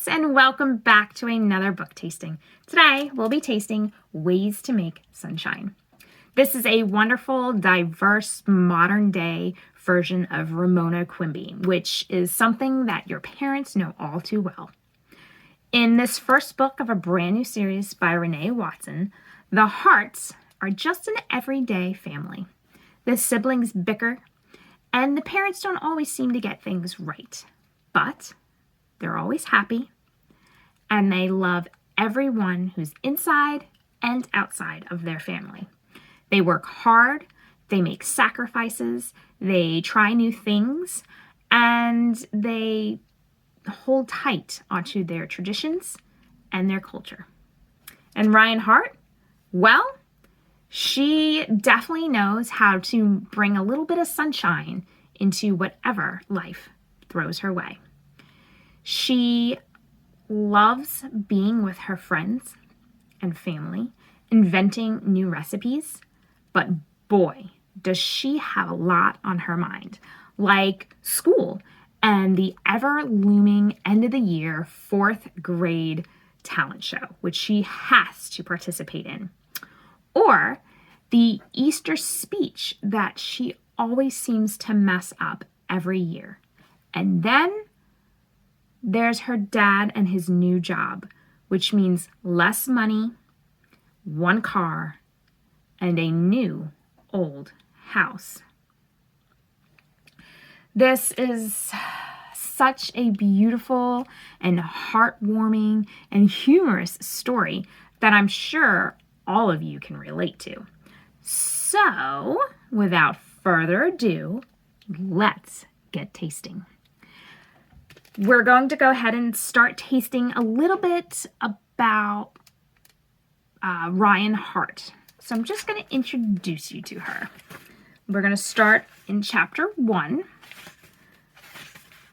folks, and welcome back to another book tasting. Today, we'll be tasting Ways to Make Sunshine. This is a wonderful, diverse, modern-day version of Ramona Quimby, which is something that your parents know all too well. In this first book of a brand new series by Renee Watson, the Harts are just an everyday family. The siblings bicker, and the parents don't always seem to get things right. But they're always happy, and they love everyone who's inside and outside of their family. They work hard, they make sacrifices, they try new things, and they hold tight onto their traditions and their culture. And Ryan Hart, well, she definitely knows how to bring a little bit of sunshine into whatever life throws her way. She loves being with her friends and family, inventing new recipes, but boy, does she have a lot on her mind, like school and the ever-looming end-of-the-year fourth grade talent show, which she has to participate in, or the Easter speech that she always seems to mess up every year. And then there's her dad and his new job, which means less money, one car, and a new old house. This is such a beautiful and heartwarming and humorous story that I'm sure all of you can relate to. So, without further ado, let's get tasting. We're going to go ahead and start tasting a little bit about Ryan Hart. So I'm just going to introduce you to her. We're going to start in chapter 1.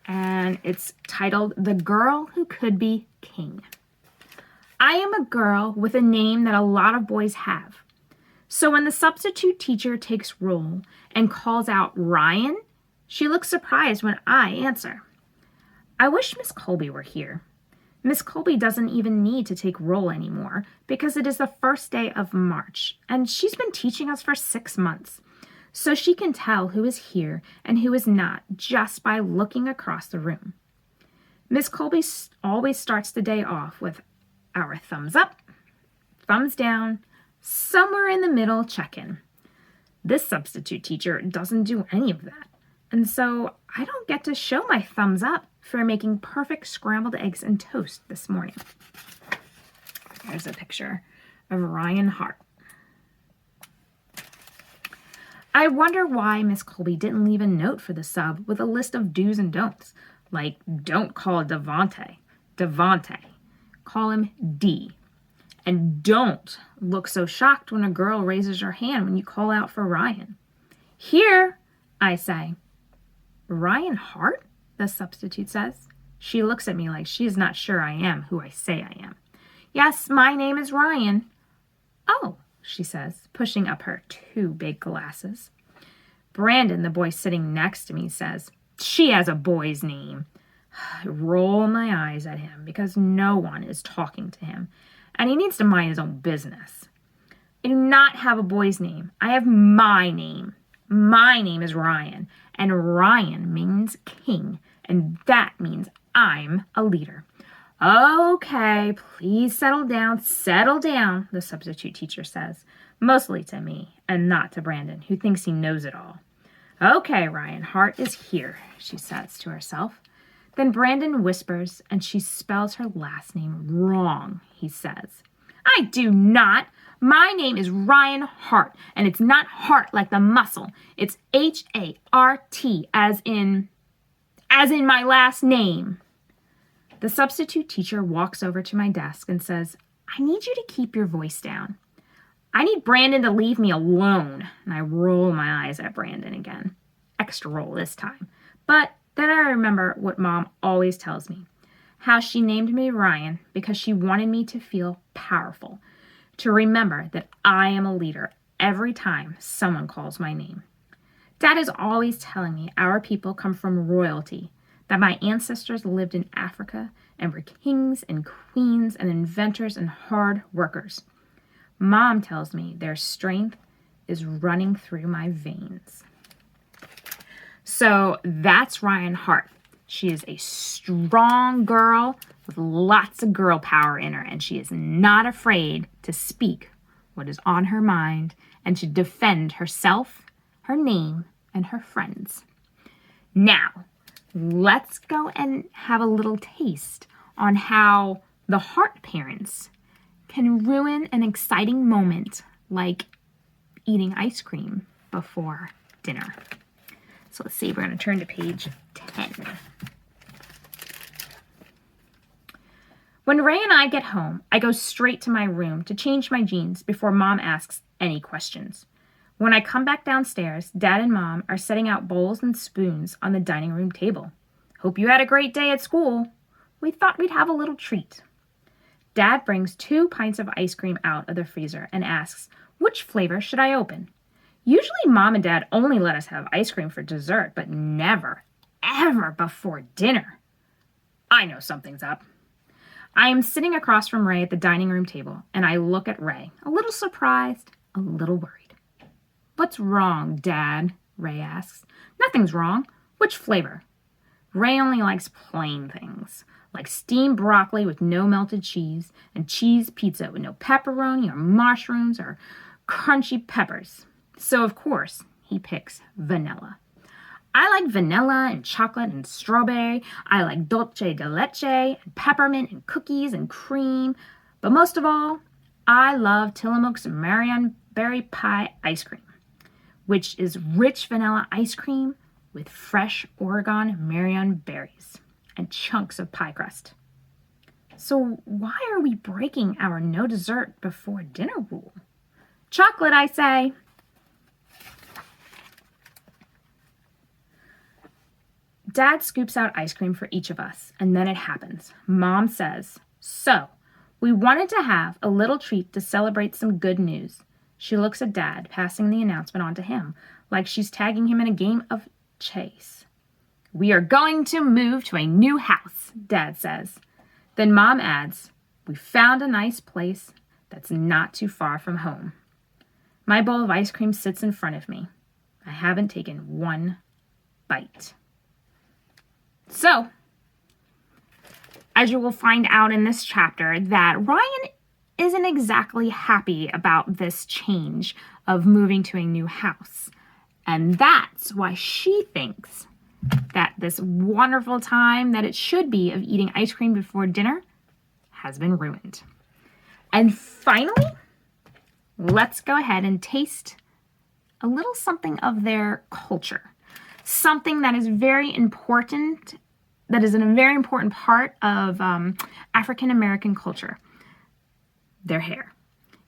And it's titled, The Girl Who Could Be King. I am a girl with a name that a lot of boys have. So when the substitute teacher takes roll and calls out Ryan, she looks surprised when I answer. I wish Miss Colby were here. Miss Colby doesn't even need to take roll anymore because it is the first day of March, and she's been teaching us for 6 months. So she can tell who is here and who is not just by looking across the room. Miss Colby always starts the day off with our thumbs up, thumbs down, somewhere in the middle check-in. This substitute teacher doesn't do any of that. And so I don't get to show my thumbs up for making perfect scrambled eggs and toast this morning. There's a picture of Ryan Hart. I wonder why Miss Colby didn't leave a note for the sub with a list of do's and don'ts, like don't call Devante, call him D. And don't look so shocked when a girl raises her hand when you call out for Ryan. Here, I say. Ryan Hart? The substitute says. She looks at me like she is not sure I am who I say I am. Yes, my name is Ryan. Oh, she says, pushing up her 2 big glasses. Brandon, the boy sitting next to me, says, she has a boy's name. I roll my eyes at him because no one is talking to him, and he needs to mind his own business. I do not have a boy's name. I have my name. My name is Ryan, and Ryan means king, and that means I'm a leader. Okay, please settle down, the substitute teacher says, mostly to me and not to Brandon, who thinks he knows it all. Okay, Ryan Hart is here, she says to herself. Then Brandon whispers, and she spells her last name wrong, he says. I do not. My name is Ryan Hart, and it's not heart like the muscle. It's H-A-R-T, as in my last name. The substitute teacher walks over to my desk and says, I need you to keep your voice down. I need Brandon to leave me alone. And I roll my eyes at Brandon again. Extra roll this time. But then I remember what Mom always tells me. How she named me Ryan because she wanted me to feel powerful. To remember that I am a leader every time someone calls my name. Dad is always telling me our people come from royalty, that my ancestors lived in Africa and we're kings and queens and inventors and hard workers. Mom tells me their strength is running through my veins. So that's Ryan Hart. She is a strong girl with lots of girl power in her, and she is not afraid to speak what is on her mind and to defend herself, her name, and her friends. Now, let's go and have a little taste on how the Hart parents can ruin an exciting moment like eating ice cream before dinner. So let's see, we're going to turn to page 10. When Ray and I get home, I go straight to my room to change my jeans before Mom asks any questions. When I come back downstairs, Dad and Mom are setting out bowls and spoons on the dining room table. Hope you had a great day at school. We thought we'd have a little treat. Dad brings 2 pints of ice cream out of the freezer and asks, which flavor should I open? Usually Mom and Dad only let us have ice cream for dessert, but never, ever before dinner. I know something's up. I am sitting across from Ray at the dining room table, and I look at Ray, a little surprised, a little worried. What's wrong, Dad? Ray asks. Nothing's wrong. Which flavor? Ray only likes plain things, like steamed broccoli with no melted cheese and cheese pizza with no pepperoni or mushrooms or crunchy peppers. So, of course, he picks vanilla. I like vanilla and chocolate and strawberry. I like dulce de leche and peppermint and cookies and cream. But most of all, I love Tillamook's Marion Berry Pie ice cream, which is rich vanilla ice cream with fresh Oregon Marion berries and chunks of pie crust. So why are we breaking our no dessert before dinner rule? Chocolate, I say. Dad scoops out ice cream for each of us, and then it happens. Mom says, so, we wanted to have a little treat to celebrate some good news. She looks at Dad, passing the announcement on to him, like she's tagging him in a game of chase. We are going to move to a new house, Dad says. Then Mom adds, we found a nice place that's not too far from home. My bowl of ice cream sits in front of me. I haven't taken one bite. So, as you will find out in this chapter, that Ryan isn't exactly happy about this change of moving to a new house. And that's why she thinks that this wonderful time that it should be of eating ice cream before dinner has been ruined. And finally, let's go ahead and taste a little something of their culture. Something that is very important, that is a very important part of African American culture. Their hair.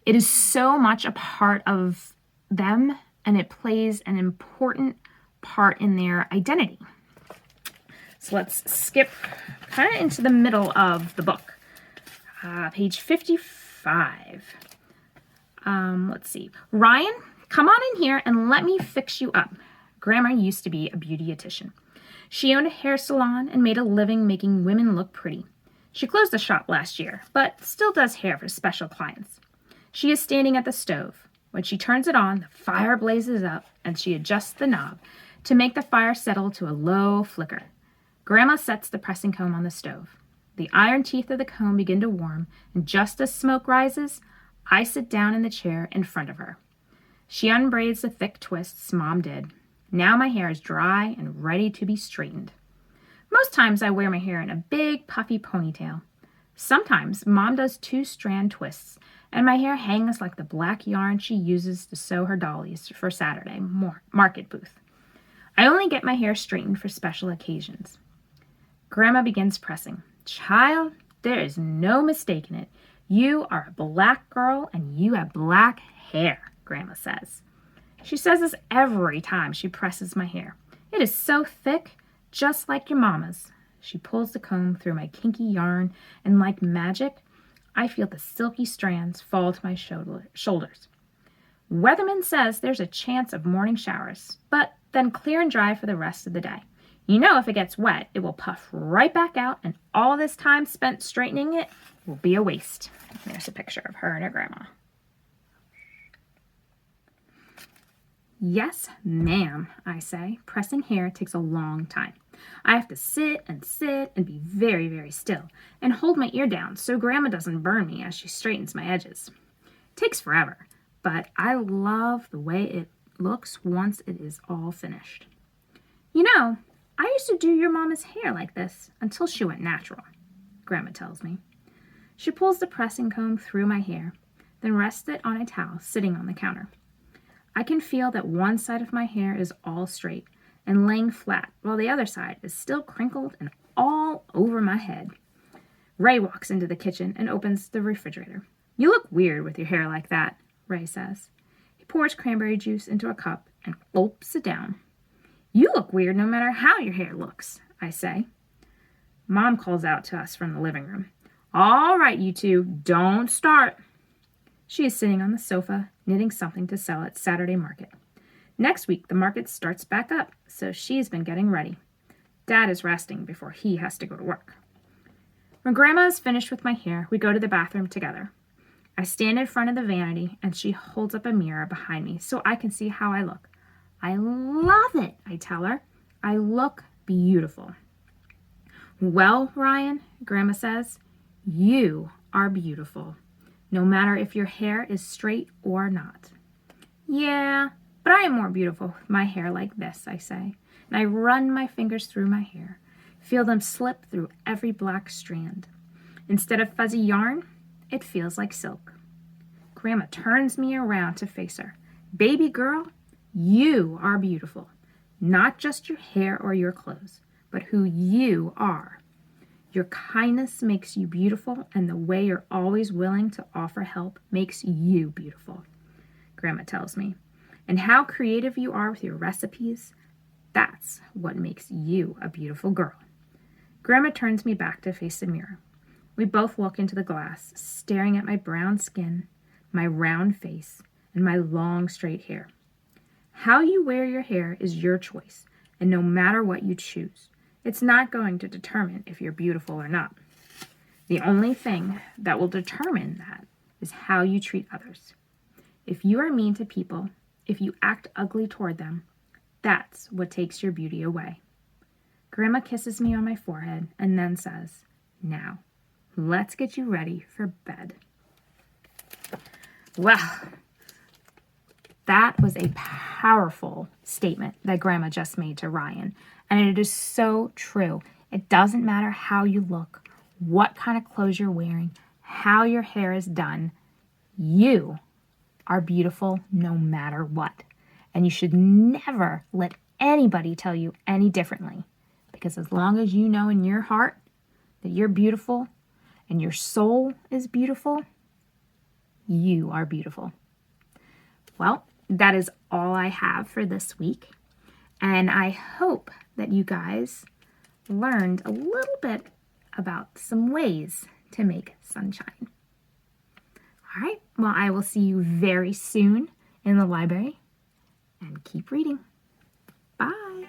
It is so much a part of them, and it plays an important part in their identity. So let's skip kind of into the middle of the book. Page 55. Let's see. Ryan, come on in here and let me fix you up. Grandma used to be a beautician. She owned a hair salon and made a living making women look pretty. She closed the shop last year, but still does hair for special clients. She is standing at the stove. When she turns it on, the fire blazes up, and she adjusts the knob to make the fire settle to a low flicker. Grandma sets the pressing comb on the stove. The iron teeth of the comb begin to warm, and just as smoke rises, I sit down in the chair in front of her. She unbraids the thick twists Mom did. Now my hair is dry and ready to be straightened. Most times I wear my hair in a big puffy ponytail. Sometimes Mom does 2-strand twists, and my hair hangs like the black yarn she uses to sew her dollies for Saturday market booth. I only get my hair straightened for special occasions. Grandma begins pressing. Child, there is no mistaking it. You are a black girl and you have black hair, Grandma says. She says this every time she presses my hair. It is so thick, just like your mama's. She pulls the comb through my kinky yarn, and like magic, I feel the silky strands fall to my shoulders. Weatherman says there's a chance of morning showers, but then clear and dry for the rest of the day. You know, if it gets wet, it will puff right back out, and all this time spent straightening it will be a waste. There's a picture of her and her grandma. Yes, ma'am, I say. Pressing hair takes a long time. I have to sit and be very, very still and hold my ear down so Grandma doesn't burn me as she straightens my edges. It takes forever, but I love the way it looks once it is all finished. You know, I used to do your mama's hair like this until she went natural, Grandma tells me. She pulls the pressing comb through my hair, then rests it on a towel sitting on the counter. I can feel that one side of my hair is all straight and laying flat, while the other side is still crinkled and all over my head. Ray walks into the kitchen and opens the refrigerator. You look weird with your hair like that, Ray says. He pours cranberry juice into a cup and gulps it down. You look weird no matter how your hair looks, I say. Mom calls out to us from the living room. All right, you two, don't start. She is sitting on the sofa, knitting something to sell at Saturday market. Next week, the market starts back up, so she's been getting ready. Dad is resting before he has to go to work. When Grandma is finished with my hair, we go to the bathroom together. I stand in front of the vanity, and she holds up a mirror behind me so I can see how I look. I love it, I tell her. I look beautiful. Well, Ryan, Grandma says, you are beautiful, no matter if your hair is straight or not. Yeah, but I am more beautiful with my hair like this, I say, and I run my fingers through my hair, feel them slip through every black strand. Instead of fuzzy yarn, it feels like silk. Grandma turns me around to face her. Baby girl, you are beautiful, not just your hair or your clothes, but who you are. Your kindness makes you beautiful, and the way you're always willing to offer help makes you beautiful, Grandma tells me. And how creative you are with your recipes, that's what makes you a beautiful girl. Grandma turns me back to face the mirror. We both look into the glass, staring at my brown skin, my round face, and my long straight hair. How you wear your hair is your choice, and no matter what you choose, it's not going to determine if you're beautiful or not. The only thing that will determine that is how you treat others. If you are mean to people, if you act ugly toward them, that's what takes your beauty away. Grandma kisses me on my forehead and then says, now, let's get you ready for bed. Well, that was a powerful statement that Grandma just made to Ryan, and it is so true. It doesn't matter how you look, what kind of clothes you're wearing, how your hair is done. You are beautiful no matter what, and you should never let anybody tell you any differently, because as long as you know in your heart that you're beautiful and your soul is beautiful, you are beautiful. Well, that is all I have for this week. And I hope that you guys learned a little bit about some ways to make sunshine. All right, well, I will see you very soon in the library, and keep reading. Bye.